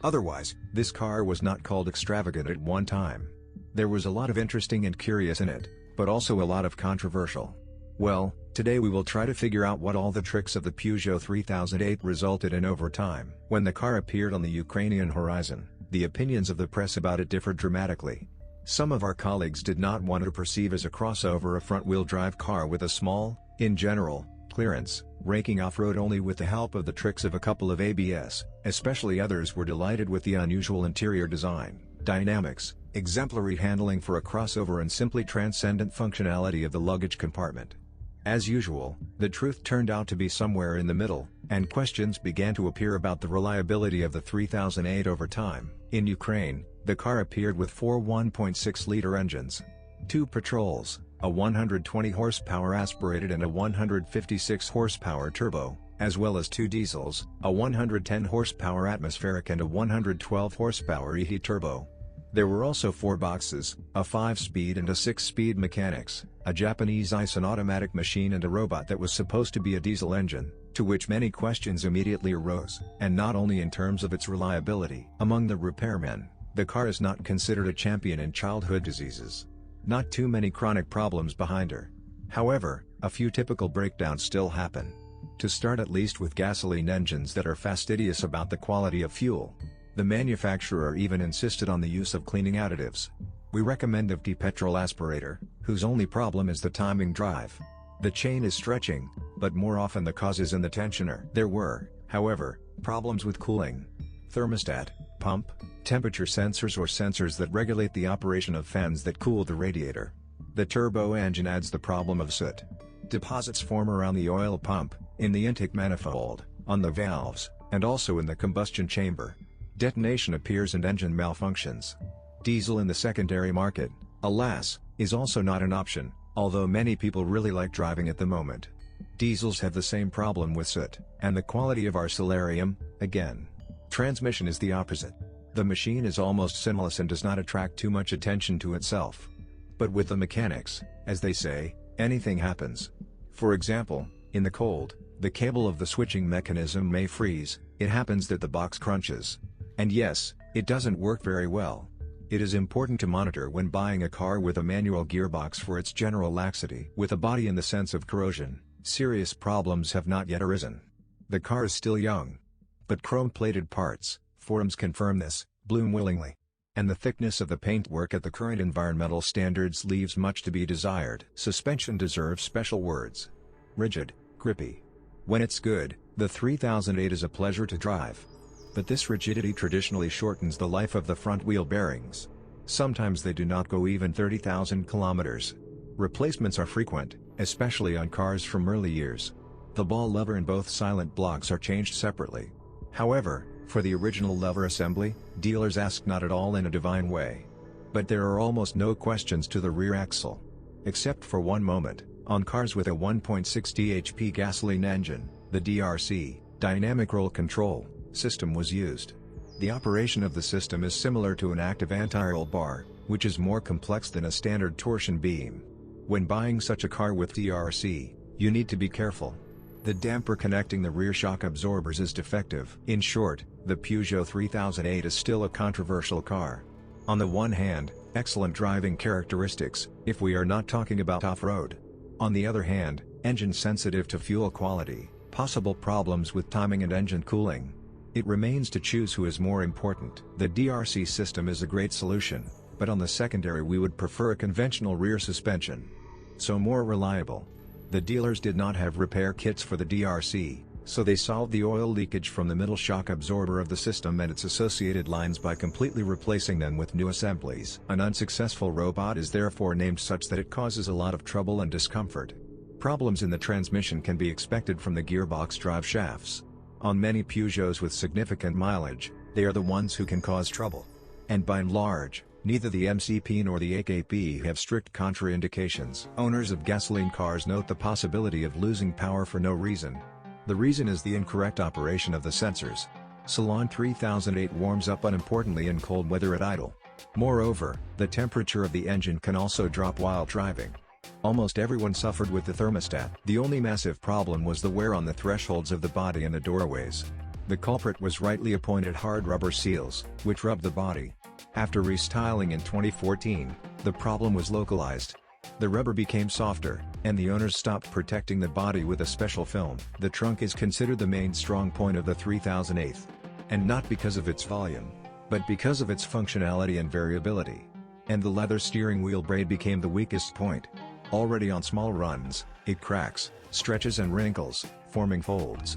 Otherwise, this car was not called extravagant at one time. There was a lot of interesting and curious in it, but also a lot of controversial. Well, today we will try to figure out what all the tricks of the Peugeot 3008 resulted in over time. When the car appeared on the Ukrainian horizon, the opinions of the press about it differed dramatically. Some of our colleagues did not want to perceive as a crossover a front-wheel drive car with a small, in general, clearance, raking off-road only with the help of the tricks of a couple of ABS, especially others were delighted with the unusual interior design, dynamics, exemplary handling for a crossover and simply transcendent functionality of the luggage compartment. As usual, the truth turned out to be somewhere in the middle, and questions began to appear about the reliability of the 3008 over time. In Ukraine, the car appeared with four 1.6-liter engines. Two petrols, a 120 horsepower aspirated and a 156 horsepower turbo, as well as two diesels, a 110 horsepower atmospheric and a 112 horsepower ET turbo. There were also four boxes, a 5-speed and a 6-speed mechanics, a Japanese ice and automatic machine and a robot that was supposed to be a diesel engine, to which many questions immediately arose, and not only in terms of its reliability. Among the repairmen, the car is not considered a champion in childhood diseases. Not too many chronic problems behind her. However, a few typical breakdowns still happen. To start at least with gasoline engines that are fastidious about the quality of fuel. The manufacturer even insisted on the use of cleaning additives. We recommend a petrol aspirator, whose only problem is the timing drive. The chain is stretching, but more often the cause is in the tensioner. There were, however, problems with cooling. Thermostat, pump, temperature sensors or sensors that regulate the operation of fans that cool the radiator. The turbo engine adds the problem of soot. Deposits form around the oil pump, in the intake manifold, on the valves, and also in the combustion chamber. Detonation appears and engine malfunctions. Diesel in the secondary market, alas, is also not an option, although many people really like driving at the moment. Diesels have the same problem with soot, and the quality of our solarium, again. Transmission is the opposite. The machine is almost sinless and does not attract too much attention to itself. But with the mechanics, as they say, anything happens. For example, in the cold, the cable of the switching mechanism may freeze, it happens that the box crunches. And yes, it doesn't work very well. It is important to monitor when buying a car with a manual gearbox for its general laxity. With a body in the sense of corrosion, serious problems have not yet arisen. The car is still young. But chrome-plated parts, forums confirm this, bloom willingly. And the thickness of the paintwork at the current environmental standards leaves much to be desired. Suspension deserves special words. Rigid, grippy. When it's good, the 3008 is a pleasure to drive. But this rigidity traditionally shortens the life of the front wheel bearings. Sometimes they do not go even 30,000 kilometers. Replacements are frequent, especially on cars from early years. The ball lever and both silent blocks are changed separately. However, for the original lever assembly, dealers ask not at all in a divine way. But there are almost no questions to the rear axle. Except for one moment, on cars with a 1.6 HP gasoline engine, the DRC, dynamic roll control, system was used. The operation of the system is similar to an active anti-roll bar, which is more complex than a standard torsion beam. When buying such a car with DRC, you need to be careful. The damper connecting the rear shock absorbers is defective. In short, the Peugeot 3008 is still a controversial car. On the one hand, excellent driving characteristics, if we are not talking about off-road. On the other hand, engine sensitive to fuel quality, possible problems with timing and engine cooling. It remains to choose who is more important. The DRC system is a great solution, but on the secondary we would prefer a conventional rear suspension. So more reliable. The dealers did not have repair kits for the DRC, so they solved the oil leakage from the middle shock absorber of the system and its associated lines by completely replacing them with new assemblies. An unsuccessful robot is therefore named such that it causes a lot of trouble and discomfort. Problems in the transmission can be expected from the gearbox drive shafts. On many Peugeots with significant mileage, they are the ones who can cause trouble. And by and large, neither the MCP nor the AKP have strict contraindications. Owners of gasoline cars note the possibility of losing power for no reason. The reason is the incorrect operation of the sensors. Salon 3008 warms up unimportantly in cold weather at idle. Moreover, the temperature of the engine can also drop while driving. Almost everyone suffered with the thermostat. The only massive problem was the wear on the thresholds of the body and the doorways. The culprit was rightly appointed hard rubber seals, which rubbed the body. After restyling in 2014, the problem was localized. The rubber became softer, and the owners stopped protecting the body with a special film. The trunk is considered the main strong point of the 3008. And not because of its volume, but because of its functionality and variability. And the leather steering wheel braid became the weakest point. Already on small runs, it cracks, stretches and wrinkles, forming folds.